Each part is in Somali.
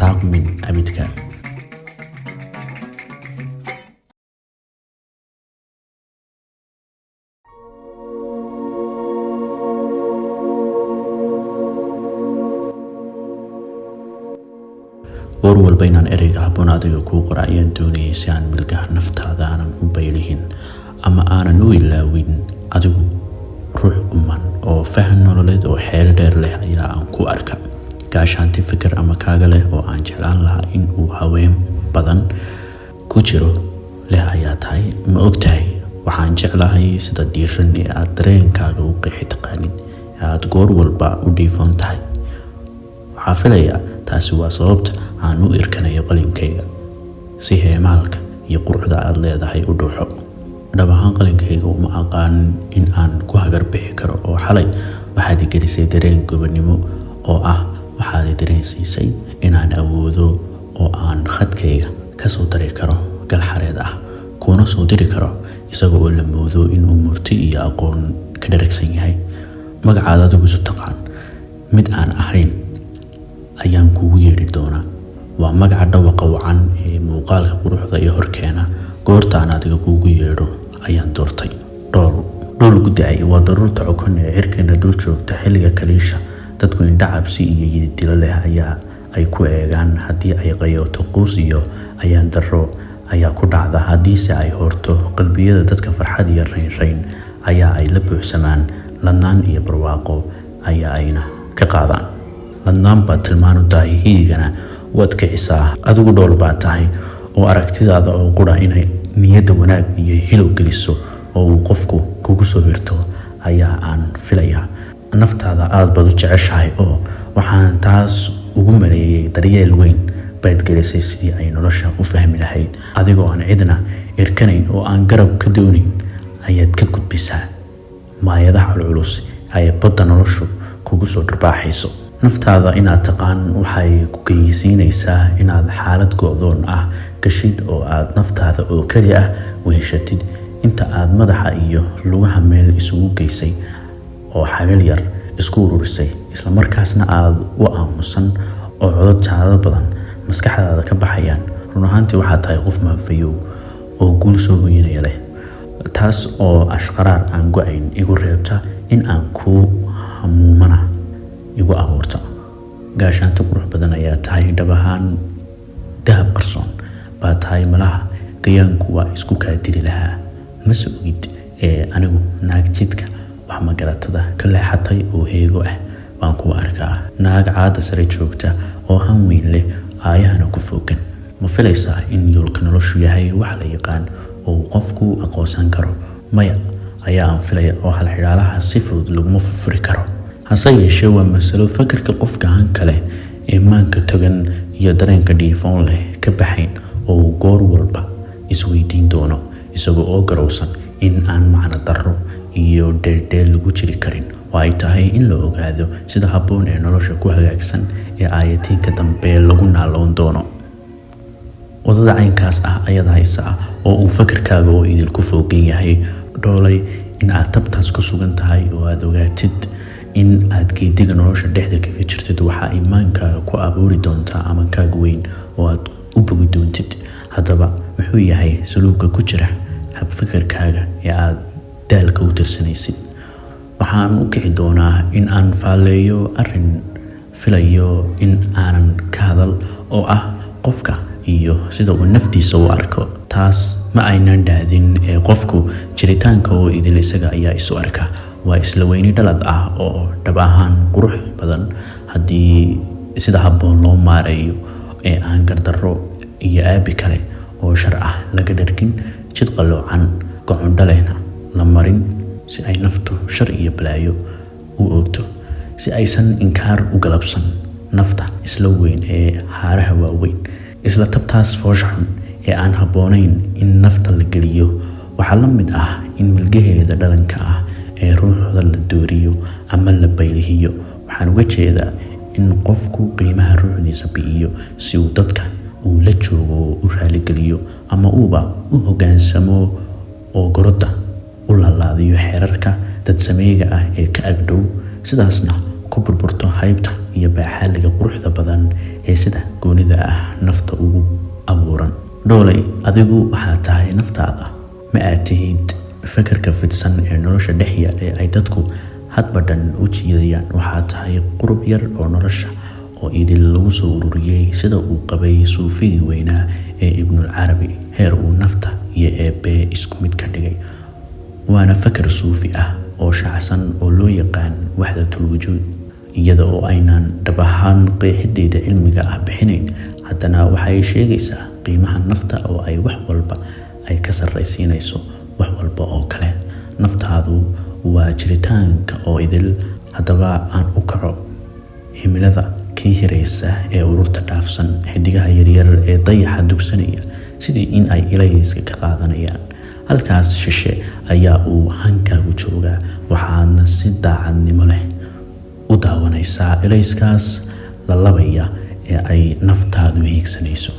hantaaqmin abidka. goor walba inaan ereyga habboon adiga kuu qora ayaan doonayay si aan milgaha naftaada aanan u baylihin ama aanan u ilaawin. adigu ruux quman oo faham nololeed oo xeel dheer leh ayaa aan ku arka. gaashaanti fikir ama kaaga leh oo aan jeclaan lahaa in uu haween badan ku jiro leh ayaa tahay. ma ogtahay waxaan jeclahay sida dhiiran ee aad dareenkaaga u qeexi taqaanid ee aad goor walba u dhiifoon tahay. waxaa filayaa taasi waa sababta aan u irkanayo qalinkayga si heemaalka iyo quruxda aad leedahay u dhuuxo. dhab ahaan qalinkayga uma aqaan in aan ku hagar bixi karo oo xalay waxaad gelisay dareen gobonimo oo ah waxaad dareensiisay inaan awoodo oo aan khadkayga kasoo dari karo gal xareed ah kuna soo diri karo isaga oo la moodo inuu murti iyo aqoon ka dharagsan yahay. magacaada adigu isu taqaan mid aan ahayn ayaan kugu yeedhi doonaa. waa magaca dhawaqa wacan ee muuqaalka quruxda iyo horkeena. goortaan adiga kugu yeedho ayaan doortay dhool gudacay. waa daruurta cokon ee cirkeena dul joogta xilliga kaliisha. dadku indha cabsi iyo yididilo leh ayaa ay ku eegaan. haddii ay qayoto quus iyo ayaan daro ayaa ku dhacda. haddiise ay horto qalbiyada dadka farxad iyo raynrayn ayaa ay la buuxsamaan. ladnaan iyo barwaaqo ayaa ayna ka qaadaan. ladnaan baad tilmaan u tahay, hiyigana waad kicisaa. adigu dhool baa tahay oo aragtidaada oo qura inay niyadda wanaag iyo hilow geliso oo uu qofku kugu soo hirto ayaa aan filayaa. naftaada aad baad u jeceshahay oo waxaan taas ugu maleeyay daryeel weyn baad gelisay sidii ay nolosha u fahmi lahayd. adigoo aan cidna irkanayn oo aan garab ka doonayn ayaad ka gudbisaa maayadaha culculus ay badda noloshu kugu soo dharbaaxayso. naftaada inaad taqaan waxay ku geysiinaysaa inaad xaalad go'doon ah gashid oo aad naftaada oo keli ah weheshatid inta aad madaxa iyo lugaha meel isugu geysay oo xagal yar isku ururisay, isla markaasna aad u aamusan oo codod jaadad badan maskaxdaada ka baxayaan. run ahaantii waxaad tahay qof maafayow oo guul soo hoyanaya leh. taas oo ashqaraar aan go-ayn igu reebta in aan kuu hamuumana igu abuurta. gaashaanto qurux badan ayaa tahay. dhab ahaan dahab qarsoon baa tahay. malaha gayaanku waa isku kaa diri lahaa. mase ogid ee anigu naag jidka wax magaratada ka leexatay oo heego ah baan ku arkaa. naag caada sare joogta oo han weyn leh aayahana ku fogan. ma filaysaa in yoolka noloshu yahay wax la yaqaan oo qofku aqoonsan karo? maya ayaa aan filaya oo hal xidhaalaha si fudud laguma furfuri karo. hase yeeshee waa masalo fakarka qofka hanka leh ee maanka togan iyo dareenka dhiifoon leh ka baxayn oo uu goor walba isweydiin doono isagoo oo garowsan in aan macno darro iyo dheeldheel lagu jiri karin oo ay tahay in la ogaado sida habboon ee nolosha ku hagaagsan ee aayatiinka dambe lagu naaloon doono. wadada caynkaas ah ayaad haysaa oo uu fakarkaaga oo idinku fogan yahay. dhoolay in aad tabtaas ku sugan tahay oo aad ogaatid in aad geediga nolosha dhexda kaga jirtid waxaa imaankaaga ku abuuri doontaa ama kaaga weyn oo aad u bogi doontid. haddaba muxuu yahay saluubka ku jira habfikirkaaga ee aad daalka u tirsanaysid? waxaan u kici doonaa in aan faaleeyo arrin filayo in aanan ka hadal oo ah qofka iyo sida uu naftiisa u arko. taas ma aynan dhaadin ee qofku jiritaanka oo idil isaga ayaa isu arka. waa isla weyni dhalad ah oo dhab ahaan qurux badan haddii sida habboon loo maareeyo ee aan gardarro iyo aabi kale oo shar ah laga dhargin. jid qaloocan gocondho lehna la marin si ay naftu shar iyo balaayo u oogto, si aysan inkaar u galabsan nafta isla weyn ee haaraha waaweyn. isla tabtaas foosha xun ee aan habboonayn in nafta la geliyo waxaa la mid ah in milgaheeda dhalanka ah ee ruuxda la dooriyo ama la baylihiyo. waxaan uga jeedaa in qofku qiimaha ruuxdiisa bi'iyo si uu dadka uu la joogo u raaligeliyo ama uuba u hoggaansamo oo gorodda u laalaadiyo xeerarka dadsameeyga ah ee ka agdhow. sidaasna ku burburto haybta iyo baaxaaliga quruxda badan ee sida goonida ah nafta ugu abuuran. Dhoolay, adigu waxaa tahay naftaada, ma aad tihid fakarka fidsan ee nolosha dhex yaal ee ay dadku hadba dhan u jiidayaan. Waxaa tahay qurub yar oo nolosha oo idil lagu soo ururiyey sida uu qabay suufigii weynaa ee Ibnulcarabi, heer uu nafta iyo eebbe isku mid ka dhigay. waana fakar suufi ah oo shacsan oo loo yaqaan waxdatul wujuud. iyada oo aynaan dhab ahaan qeexideeda cilmiga ah bixinayn, haddana waxay sheegaysaa qiimaha nafta oo ay wax walba ay ka sarraysiinayso wax walba oo kale. naftaadu waa jiritaanka oo idil. haddaba aan u kaco himilada kii hiraysa ee ururta dhaafsan, xidigaha yaryar ee dayaxa dugsanaya sidii in ay ilayska ka qaadanayaan. halkaas shishe ayaa uu hankaagu joogaa, waxaadna si daacadnimo leh u daawanaysaa ilayskaas la labaya ee ay naftaadu hiigsanayso.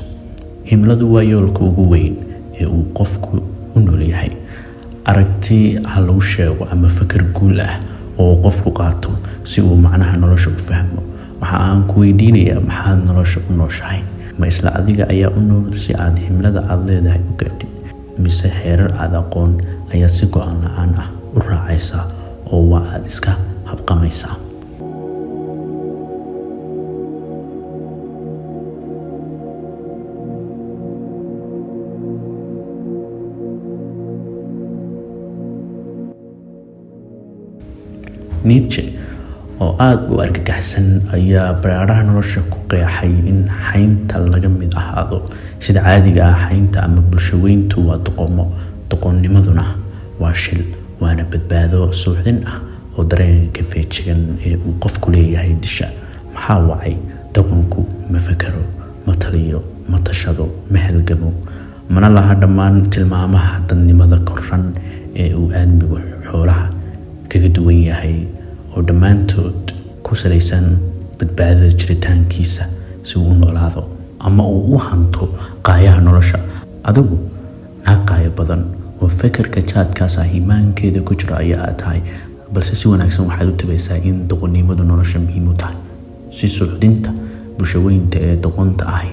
himiladu waa yoolka ugu weyn ee uu qofku u nool yahay. aragti ha lagu sheego ama fakar guul ah oo qofku qaato si uu macnaha nolosha u fahmo. waxa aan ku weydiinayaa, maxaad nolosha u nooshahay? ma isla adiga ayaa u nool si aad himilada aad leedahay u gaadhid, mise xeerar aad aqoon ayaad si go-aan la-aan ah u raacaysaa oo waa aad iska habqamaysaa? Nietzsche oo aad u argagaxsan ayaa baraaraha nolosha ku qeexay in xaynta laga mid ahaado. sida caadiga ah, xaynta ama bulshaweyntu waa doqomo, doqonnimaduna waa shil, waana badbaado suuxdin ah oo dareenka feejigan ee uu qofku leeyahay disha. maxaa wacay? doqonku ma fakaro, ma taliyo, ma tashado, ma halgamo, mana laha dhammaan tilmaamaha dadnimada koran ee uu aadmigu xoolaha kaga duwan yahay, oo dhammaantood ku salaysan badbaadada jiritaankiisa si uu u noolaado ama uu u hanto qaayaha nolosha. adigu naaqaayo badan oo fakarka jaadkaas ah iimaankeeda ku jiro ayaa tahay, balse si wanaagsan waxaad u tabaysaa in doqonnimadu nolosha muhiim u tahay. si suuxdinta bulshaweynta ee doqonta ahi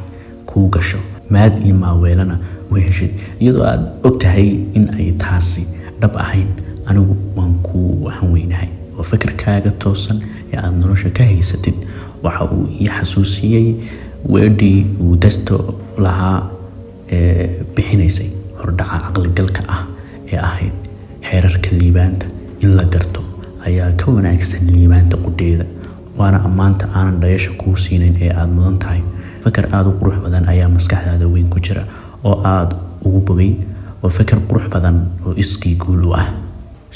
kuu gasho, maad iyo maaweelana u heshid, iyadoo aad og tahay in ay taasi dhab ahayn. anigu waan ku hanweynahay oo fakarkaaga toosan ee aad nolosha ka haysatid waxa uu ii xasuusiyey weedhii uu dasto lahaa ee bixinaysay hordhaca caqligalka ah ee ahayd xeerarka liibaanta in la garto ayaa ka wanaagsan liibaanta qudheeda. waana ammaanta aanan dhayasha kuu siinayn ee aad mudan tahay. fakar aada u qurux badan ayaa maskaxdaada weyn ku jira oo aad ugu bogay, oo fakar qurux badan oo iskii guul u ah.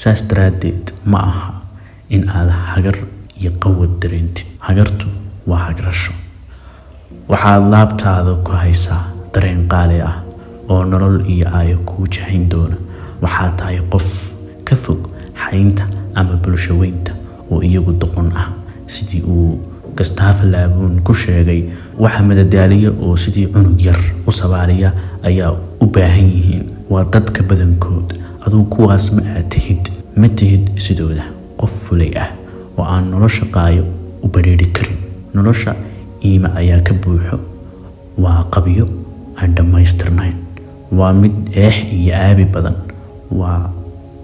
saas daraaddeed ma aha in aad hagar iyo qawad dareentid. hagartu waa hagrasho. waxaad laabtaada ku haysaa dareen qaali ah oo nolol iyo aayo kuu jahayn doona. waxaad tahay qof ka fog xaynta ama bulshaweynta oo iyagu doqon ah. sidii uu Gustave Le Bon ku sheegay, waxa madadaaliya oo sidii cunug yar u sabaaliya ayaa u baahan yihiin waa dadka badankood. aduu kuwaas ma aad tihid, ma tihid sidooda qof fulay ah oo aan nolosha qaayo u badheeri karin. nolosha iima ayaa ka buuxo, waa qabyo aan dhammaystirnayn, waa mid eex iyo aabi badan, waa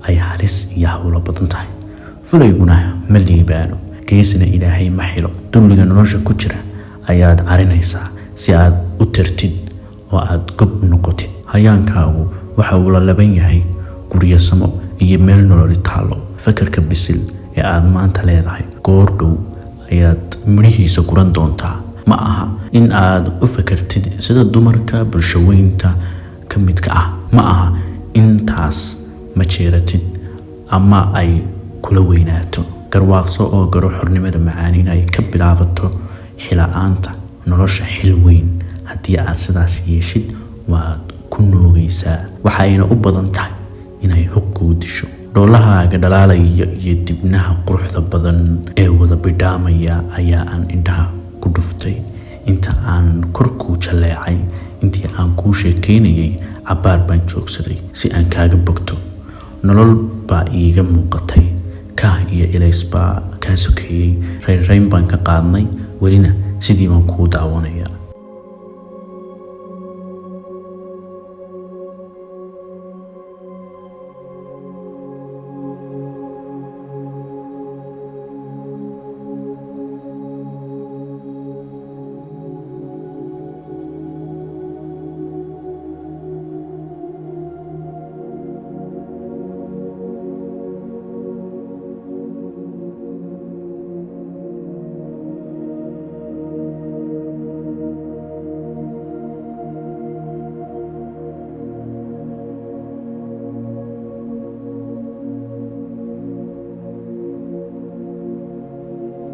ay halis iyo hawlo badan tahay. fulayguna ma liibaano, geesina ilaahay ma xilo. dulliga nolosha ku jira ayaad carinaysaa si aad u tirtid oo aad gob u noqotid. hayaankaagu waxa uu la laban yahay guryasamo iyo meel nololi taalo. fakarka bisil ee aad maanta leedahay goor dhow ayaad midhihiisa guran doontaa. ma aha in aad u fakartid sida dumarka bulshaweynta ka midka ah. ma aha intaas ma jeeratid ama ay kula weynaato. garwaaqso oo garo xornimada macaanin ay ka bilaabato xila-aanta nolosha xil weyn. haddii aad sidaas yeeshid waad ku noogaysaa, waxayna u badan tahay inay hog kuu disho. dhoolahaaga dhalaalaya iyo dibnaha quruxda badan ee wada bidhaamaya ayaa aan indhaha ku dhuftay inta aan korkuu jaleecay. intii aan kuu sheekaynayay cabbaar baan joogsaday si aan kaaga bogto. nolol baa iiga muuqatay, kaah iyo ilays baa kaa sokeeyey. raynrayn baan ka qaadnay, welina sidii baan kuu daawanaya.